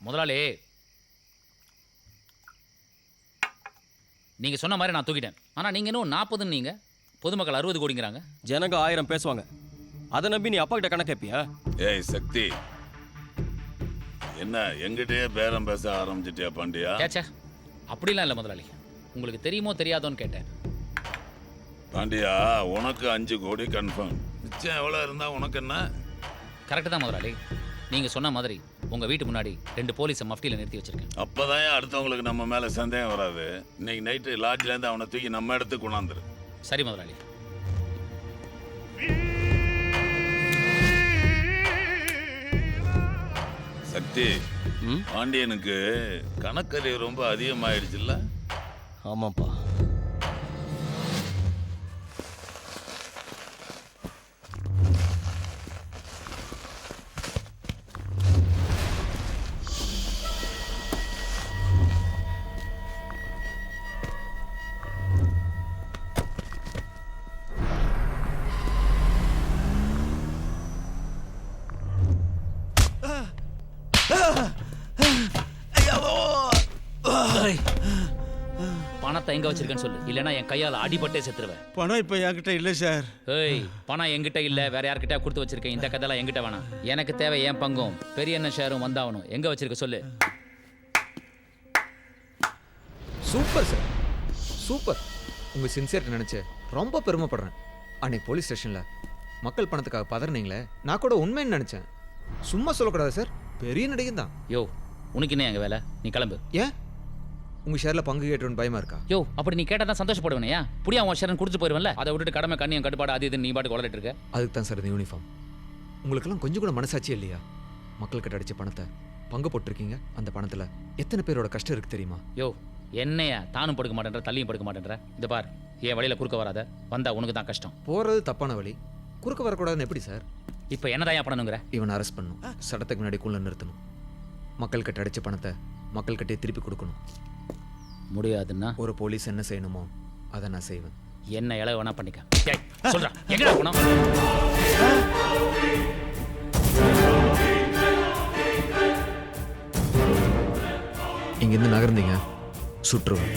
முதலாளி, நீங்க சொன்ன மாதிரி நான் தூக்கிட்டேன். ஆனா நீங்க இன்னும் 40 நீங்க, பொதுமக்கள் 60 கோடிங்கிறாங்க. ஜனங்க 1000 பேசுவாங்க. அதை நம்பி நீ அப்பா கிட்ட கணக்கு கேட்பியா? ஏய் சக்தி, என்ன எங்கிட்டயே பேரம் பேச ஆரம்பிச்சிட்டியா பாண்டியா? கேச்சா, அப்படிலாம் இல்லை முதலாளி. உங்களுக்கு தெரியுமோ தெரியாதோன்னு கேட்டேன். பாண்டியா, உனக்கு 5 கோடி கன்ஃபார்ம். மிச்சம் எவ்வளோ இருந்தா உனக்கு என்ன? கரெக்டு தான் முதலாளி. நீங்க சொன்ன மாதிரி உங்க வீட்டு முன்னாடி 2 போலீஸை மஃப்டியில் நிறுத்தி வச்சிருக்கேன். அப்பதான் அடுத்தவங்களுக்கு நம்ம மேல சந்தேகம் வராது. இன்னைக்கு நைட்டு லாட்ஜ்ல இருந்து அவனை தூக்கி நம்ம இடத்துக்கு கொண்டாந்துரு. சரி முதலாளி. சக்தி, பாண்டியனுக்கு கணக்கறிவு ரொம்ப அதிகமாயிடுச்சுல்ல? ஆமாப்பா. பணத்தை எங்க வச்சிருக்கேன்னு சொல்லு, இல்லைன்னா என் கையால அடிபட்டே செத்துருவேன். பணம் இப்போ என்கிட்ட இல்லை சார். ஏய், பணம் என்கிட்ட இல்ல, வேற யார்கிட்ட கொடுத்து வச்சிருக்கேன். இந்த கதையெல்லாம் என்கிட்ட வேணாம். எனக்கு தேவை என் பங்கும் பெரிய என்ன ஷேரும் வந்தாகணும். எங்க வச்சிருக்க சொல்லு. Super sir, super. உங்க சின்சியர்ட்டு நினைச்சு ரொம்ப பெருமைப்படுறேன். அன்னைக்கு போலீஸ் ஸ்டேஷன்ல மக்கள் பணத்துக்காக பதறினீங்களே, நான் கூட உண்மைன்னு நினைச்சேன். சும்மா சொல்லக்கூடாது சார், பெரிய நடிகன் தான். யோ, உனக்கு என்ன எங்க வேலை? நீ கிளம்பு. ஏன் உங்க ஷேர்ல பங்கு கேட்டுன்னு பயமா இருக்கா? யோ, அப்படி நீ கேட்டா தான் சந்தோஷப்படுவேனையா? புடியா உன் ஷேரன் கொடுத்து போயிருவன்ல. அதை விட்டுட்டு கடமை கண்ணியம் கட்டுப்பாடு அது இது நீ பாட்டு கொள்ளட்டு இருக்க. அதுக்கு தான் சார் இந்த யூனிஃபார்ம். உங்களுக்கெல்லாம் கொஞ்சம் கூட மனசாட்சியே இல்லையா? மக்கள் கிட்ட அடிச்ச பணத்தை பங்கு போட்டிருக்கீங்க. அந்த பணத்துல எத்தனை பேரோட கஷ்டம் இருக்கு தெரியுமா? யோ, என்னையா தானும் படுக்க மாட்டேன்ற, தள்ளியும் படுக்க மாட்டேன்ற. இந்த பார், என் வழியில குறுக்க வராத. வந்தா உனக்கு தான் கஷ்டம். போறது தப்பான வழி, குறுக்க வரக்கூடாதுன்னு எப்படி சார்? இப்போ என்னதான் பண்ணணுங்கிற? இவனை அரெஸ்ட் பண்ணணும், சட்டத்துக்கு முன்னாடி குள்ள நிறுத்தணும். மக்கள் கிட்ட அடிச்ச பணத்தை மக்கள் கிட்டே திருப்பி கொடுக்கணும். முடியாதுன்னா ஒரு போலீஸ் என்ன செய்யணுமோ அதை நான் செய்வேன். என்ன இளவு வேணா பண்ணிக்க. சொல்றா, எங்கடா போனோம்? இங்கிருந்து நகர்ந்தீங்க சுற்றுவேன்.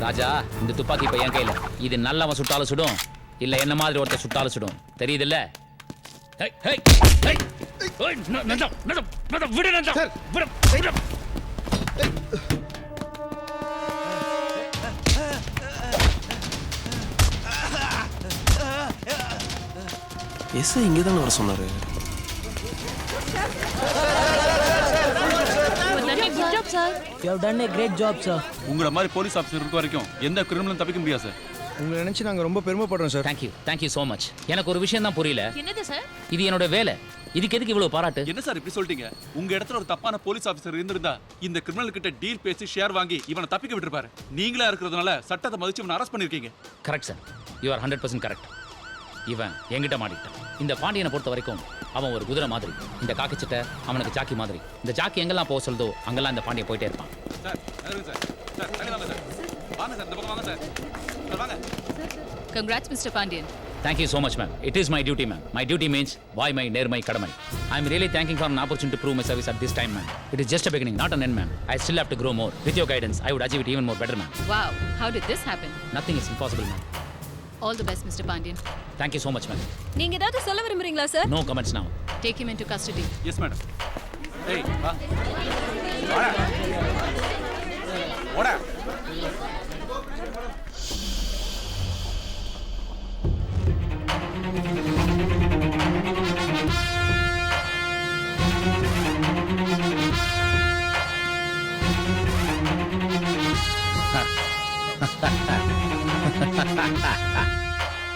ராஜா, இந்த துப்பாக்கி இப்ப என் கையில. இது நல்லவன் சுட்டாலும் சுடும், இல்ல என்ன மாதிரி ஒருத்தர் சுட்டாலும் சுடும். தெரியுதுல்ல? எஸ் இங்கே தான் வர சொன்னாரு. You have done a great job, sir. உங்கள மாதிரி போலீஸ் ஆஃபீஸர் இருக்க வரைக்கும் எந்த கிரிமினலும் தப்பிக்க முடியாது சார். உங்களை நினைச்சு நாங்கள் ரொம்ப பெருமைப்படுறோம் சார். Thank you so much. எனக்கு ஒரு விஷயம் தான் புரியல. என்னது சார்? இது என்னோட வேலை, இதுக்கு எதுக்கு இவ்வளவு பாராட்டு? என்ன சார் இப்படி சொல்லிட்டீங்க? உங்க இடத்துல ஒரு தப்பான போலீஸ் ஆஃபீஸர் இருந்திருந்தா இந்த கிரிமினல் கிட்ட டீல் பேசி ஷேர் வாங்கி இவனை தப்பிக்க விட்டுருப்பாரு. நீங்களா இருக்கிறதுனால சட்டத்தை மதிச்சு இவனை அரெஸ்ட் பண்ணிருக்கீங்க. Correct sir, you are 100% correct. இவன் என்கிட்ட மாட்டிக்கிட்டான். இந்த பாண்டியனை பொறுத்த வரைக்கும் அவன் ஒரு குதிரை மாதிரி, இந்த காக்கி சட்டை அவனுக்கு ஜாக்கி மாதிரி. இந்த ஜாக்கி எங்கெல்லாம் போக சொல்லுதோ அங்கெல்லாம் இந்த பாண்டியன் போயிட்டே இருப்பான். சார் சார் சார் வாங்க சார். வாங்க சார், இந்த பக்கம் வாங்க சார். சார் வாங்க. Congrats, Mr. Pandian. Thank you so much, ma'am. It is my duty, ma'am. My duty means why my நேர்மை கடமை. I am really thanking for an opportunity to prove my service at this time, ma'am. It is just a beginning, not an end, ma'am. I still have to grow more. With your guidance, I would achieve it even more better, ma'am. Wow, how did this happen? Nothing is impossible, ma'am. All the best, Mr. Pandian. Thank you so much, ma'am. நீங்க ஏதாவது சொல்ல விரும்புறீங்களா sir? No comments now. Take him into custody. Yes madam. ஏய் வா. வாடா. ஓடா.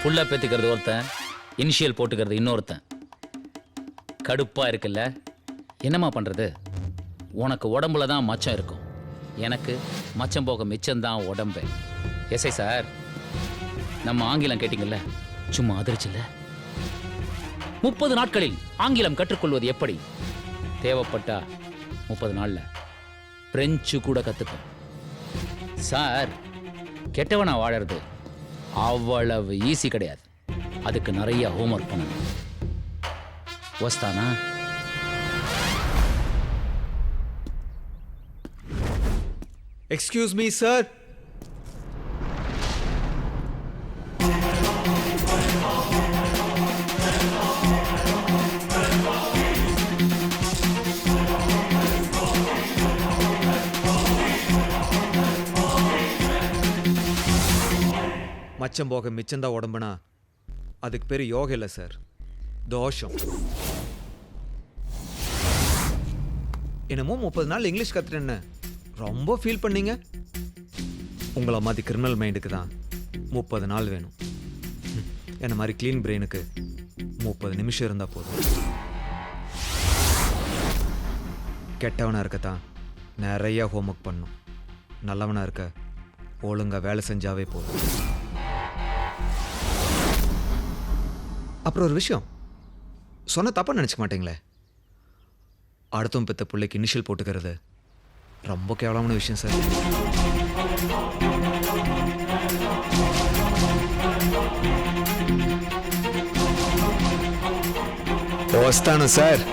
புள்ள பேத்துக்கிறது ஒருத்தன், இனிஷியல் போட்டுக்கிறது இன்னொருத்தன். கடுப்பா இருக்குல்ல? என்னம்மா பண்றது? உனக்கு உடம்புல தான் மச்சம் இருக்கும், எனக்கு மச்சம் போக மிச்சம்தான் உடம்பு. எஸ்ஐ சார், நம்ம ஆங்கிலம் கேட்டீங்கல்ல, சும்மா அதிர்ச்சில்ல. 30 நாட்களில் ஆங்கிலம் கற்றுக்கொள்வது எப்படி? தேவைப்பட்டா 30 நாள்ல பிரெஞ்சு கூட கத்துப்பேன் சார். கெட்டவனா வாழறது அவ்வளவு ஈஸி கிடையாது. அதுக்கு நிறைய ஹோம்ஒர்க் பண்ணணும். వస్తానా? Excuse me sir. மச்சம் போக மிச்சம்தான் உடம்புனா அதுக்கு பேர் யோகா இல்லை சார், தோஷம். என்னமோ 30 நாள் இங்கிலீஷ் கற்றுட்டேன்னு ரொம்ப ஃபீல் பண்ணீங்க. உங்களை மாதிரி கிரிமினல் மைண்டுக்கு தான் 30 நாள் வேணும். என்ன மாதிரி க்ளீன் பிரெயினுக்கு 30 நிமிஷம் இருந்தால் போதும். கெட்டவனாக இருக்கத்தான் நிறைய ஹோம்ஒர்க் பண்ணும். நல்லவனாக இருக்க ஒழுங்காக வேலை செஞ்சாவே போதும். அப்புறம் ஒரு விஷயம் சொன்ன தப்பாக நினச்சிக்க மாட்டீங்களே, அடுத்தவன் பெற்ற பிள்ளைக்கு இனிஷியல் போட்டுக்கிறது ரொம்ப கேவலமான விஷயம் சார். వస్తాను సార్.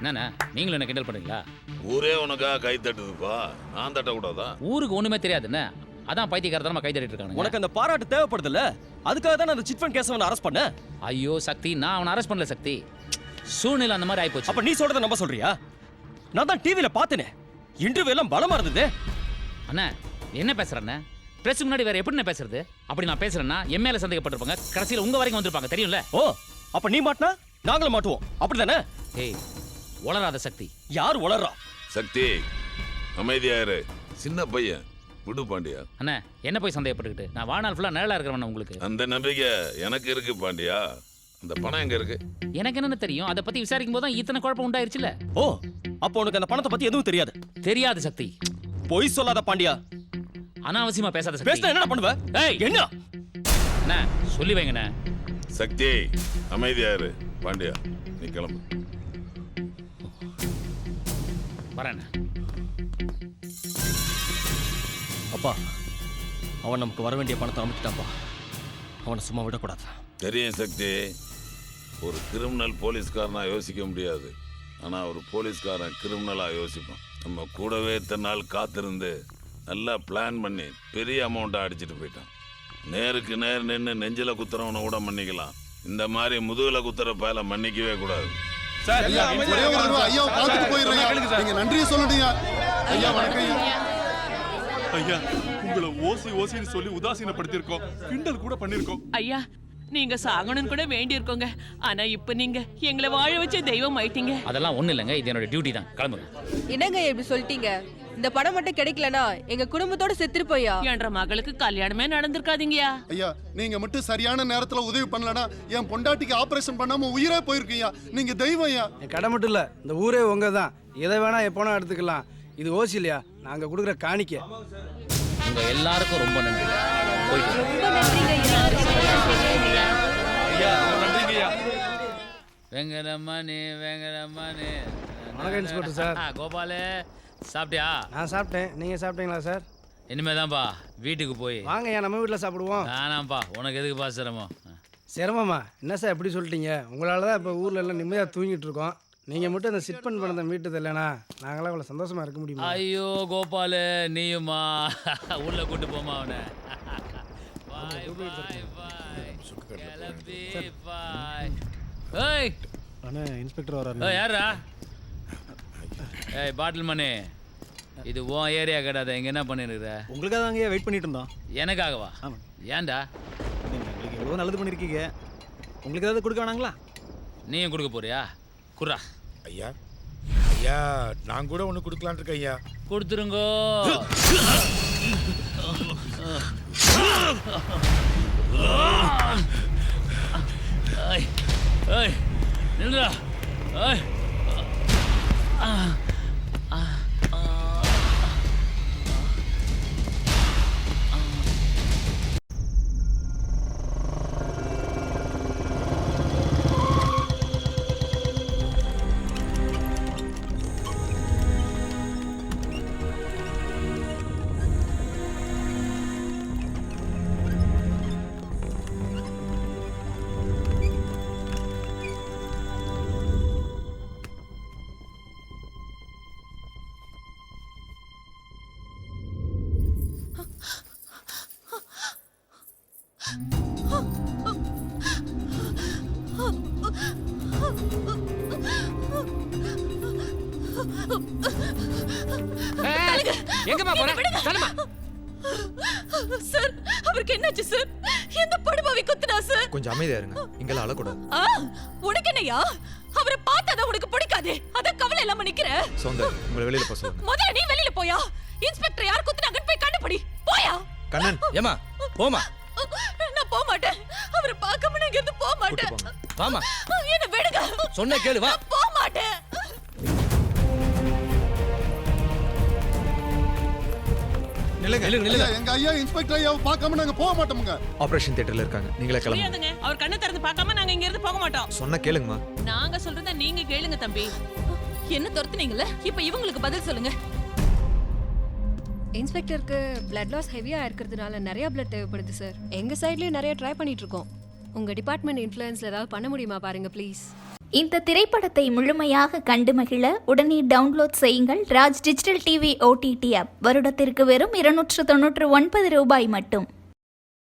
என்னண்ணா நீங்களும் என்ன கிண்டல் பண்ணுறீங்களா? ஊரே உனக்காக கை தட்டுதுப்பா, நான் தட்டக்கூடாதா? ஊருக்கு ஒன்றுமே தெரியாதுண்ணே, அதான் பைத்தியக்காரத்தனமா கை தட்டிட்டு இருக்காங்க. உனக்கு அந்த பாராட்டு தேவைப்படுதுல்ல, அதுக்காக தான் அந்த சிட் ஃபண்ட் கேஸ் அவனை அரெஸ்ட் பண்ண. ஐயோ சக்தி, நான் அவனை அரெஸ்ட் பண்ணல சக்தி, சூழ்நிலை அந்த மாதிரி ஆயிப்போச்சு. அப்ப நீ சொல்றத நம்ப சொல்றியா? நான் தான் டிவில பார்த்தேனே, இன்டர்வியூ எல்லாம் பலமா இருந்தது. அண்ணா என்ன பேசுறேண்ணே? பிரஸ் முன்னாடி வேற எப்படி பேசுறது? அப்படி நான் பேசுறேன்னா என் மேல சந்தேகப்பட்டிருப்பாங்க, கடைசியில் உங்க வரைக்கும் வந்திருப்பாங்க, தெரியும்ல? ஓ, அப்ப நீ மாட்டினா நாங்களும் மாட்டுவோம், அப்படிதானே? ஏய் உளராத சக்தி. யார் உளறா? சக்தி அமைதியாரு, சின்ன பையன் விடு பாண்டியா. அண்ணா என்ன போய் சந்தேகப்பட்டுக்கிட்டு, நான் வாழ்நாள் ஃபுல்லா நிழலா இருக்கிறவன் உங்களுக்கு. அந்த நம்பிக்கை எனக்கு இருக்கு பாண்டியா. அந்த பணம் எங்க இருக்கு? எனக்கு என்னன்னு தெரியும், அதை பத்தி விசாரிக்கும் போது தான் இத்தனை குழப்பம் உண்டாயிருச்சுல. ஓ, அப்போ உனக்கு அந்த பணத்தை பத்தி எதுவும் தெரியாது? தெரியாது சக்தி. பொய் சொல்லாத பாண்டியா. அனாவசியமா பேசாத சக்தி. பேசினா என்ன பண்ணுவ? ஏய் என்ன? அண்ணா சொல்லி வைங்கண்ணே. சக்தி அமைதியாரு பாண்டியா, நீ கிளம்பு. வரேண்ணே. அப்பா, அவன் நமக்கு வர வேண்டிய பணத்தை அமைச்சிட்டான்ப்பா, அவனை சும்மா விடக்கூடாது. தெரியும் சக்தி, ஒரு கிரிமினல் போலீஸ்காரனா யோசிக்க முடியாது, ஆனா ஒரு போலீஸ்காரன் கிரிமினலா யோசிப்பான். நம்ம கூடவே இத்தனை நாள் காத்திருந்து நல்லா பிளான் பண்ணி பெரிய அமௌண்ட்டை அடிச்சுட்டு போயிட்டான். நேருக்கு நேர் நின்று நெஞ்சில குத்துறவனை கூட மன்னிக்கலாம், இந்த மாதிரி முதுகுல குத்துற பயல மன்னிக்கவே கூடாது. சார் ஒரே ஒரு தடவை ஐயாவை பார்த்துட்டு போயிடுறேன். நீங்க நன்றியை சொல்லிட்டீங்க ஐயா. வணக்கம் ஐயா, உங்களை ஓசின்னு சொல்லி உதாசீனப்படுத்திருக்கோம், கிண்டல் கூட பண்ணிருக்கோம். ஐயா, நீங்க சாகணும்னு கூட வேண்டி இருக்கோங்க, ஆனா இப்ப நீங்க எங்களை வாழ வச்ச தெய்வம் ஆயிட்டீங்க. அதெல்லாம் ஒண்ணு இல்லைங்க, இது என்னோட டியூட்டி தான். கிளம்புங்க. என்னங்க இப்படி சொல்லிட்டீங்க? இந்த படம் மட்டும் கிடைக்கலனா எங்க குடும்பத்தோட செத்துருப்போயா? என்ற மகளுக்கு கல்யாணமே நடந்திருக்காதீங்கயா. ஐயா, நீங்க மட்டும் சரியான நேரத்துல உதவி பண்ணலனா என் பொண்டாட்டிக்கு ஆபரேஷன் பண்ணாம உயிரே போயிருக்கீங்க. நீங்க தெய்வம் ஐயா. என் கடை மட்டும் இல்ல, இந்த ஊரே உங்க தான். எதை வேணா எப்போனா எடுத்துக்கலாம். இது ஓசி இல்லையா, நாங்க கொடுக்குற காணிக்கை. உங்க எல்லாருக்கும் ரொம்ப நன்றி. போயிட்டு வரேன். ரொம்ப நன்றிங்க ஐயா. ஐயா நன்றிங்க ஐயா. வெங்கடம்மணி வெங்கடம்மணி. வணக்கம் இன்ஸ்பெக்டர் சார். கோபாலு சாப்பிட்டியா? நான் சாப்பிட்டேன், நீங்க சாப்பிட்டீங்களா சார்? இனிமேதான்ப்பா வீட்டுக்கு போய். வாங்க ஐயா, நம்ம வீட்டில் சாப்பிடுவோம். வேணாம்ப்பா, உனக்கு எதுக்குப்பா சிரமம்? சிரமமா என்ன சார் எப்படி சொல்லிட்டீங்க? உங்களால தான் இப்போ ஊர்ல எல்லாம் நிம்மதியாக தூங்கிட்டு இருக்கோம். நீங்க மட்டும் இந்த சிட் பண்ண பணத்தை மீட்டது இல்லைனா நாங்களாம் அவ்வளோ சந்தோஷமா இருக்க முடியுமா? ஐயோ கோபாலு, நீயுமா? உள்ள கூட்டு போமா அவனை. அண்ணா இன்ஸ்பெக்டர் வராரு. யாரா? ஏய் பாட்டில் மணி, இது உன் ஏரியா கிடையாது, இங்க என்ன பண்ணிருக்கிற? உங்களுக்காக தாங்க வெயிட் பண்ணிட்டு இருந்தோம். எனக்காகவா? ஏன்டா? உங்களுக்கு எவ்வளோ நல்லது பண்ணியிருக்கீங்க, உங்களுக்கு ஏதாவது கொடுக்க வேணாங்களா? நீயும் கொடுக்க போறியா? குர்ரா. ஐயா ஐயா, நான் கூட ஒன்று கொடுக்கலான் இருக்கேன் ஐயா. கொடுத்துருங்கோ. நில்றா. எங்கம்மா போற சொல்லுமா. சார் அவருக்கு என்னாச்சு சார்? எந்த படுபாவி குத்துனா சார்? கொஞ்சம் அமைதியா இருங்க, இங்கெல்லாம் அழக்கூடாது. உனக்கு என்னையா? அவரை பார்த்தாதான் உனக்கு பிடிக்காது, அத கவலை இல்லாம நிக்கிற. சௌந்தர், உங்களை வெளியில போக சொல்லுங்க. முதல்ல நீ வெளியில போயா. இன்ஸ்பெக்டர் யார் குத்துனாங்கன்னு போய் கண்டுபிடி. போயா. கண்ணன் ஏமா போமா. நான் போக மாட்டேன். அவரை பார்க்காம நான் இங்கிருந்து போக மாட்டேன். வாமா. என்ன விடுங்க. சொன்ன கேளு வா. போக மாட்டேன். ஐயா, எங்க ஐயா இன்ஸ்பெக்டர் ஐயாவை பார்க்காம நாங்க போக மாட்டோமுங்க. ஆபரேஷன் தியேட்டர்ல இருக்காங்க, நீங்களே கிளம்புங்க. முடியாதுங்க. அவர் கண்ணை திறந்து பார்க்காம நாங்க இங்க இருந்து போக மாட்டோம். சொன்ன கேளுங்கம்மா. நாங்க சொல்றத நீங்க கேளுங்க தம்பி. என்ன துரத்துனீங்கல்ல, இப்ப இவங்களுக்கு பதில் சொல்லுங்க. இன்ஸ்பெக்டருக்கு பிளட் லாஸ் ஹெவியா இருக்கிறதுனால நிறைய பிளட் தேவைப்படுது சார். எங்க சைடுலயும் நிறைய ட்ரை பண்ணிட்டு இருக்கோம். உங்க டிபார்ட்மெண்ட் இன்ஃப்ளூயன்ஸ்ல ஏதாவது பண்ண முடியுமா பாருங்க ப்ளீஸ். இந்த திரைப்படத்தை முழுமையாக கண்டு மகிழ உடனே டவுன்லோட் செய்யுங்கள் Raj digital TV OTT app. வருடத்திற்கு வெறும் 299 ரூபாய் மட்டும்.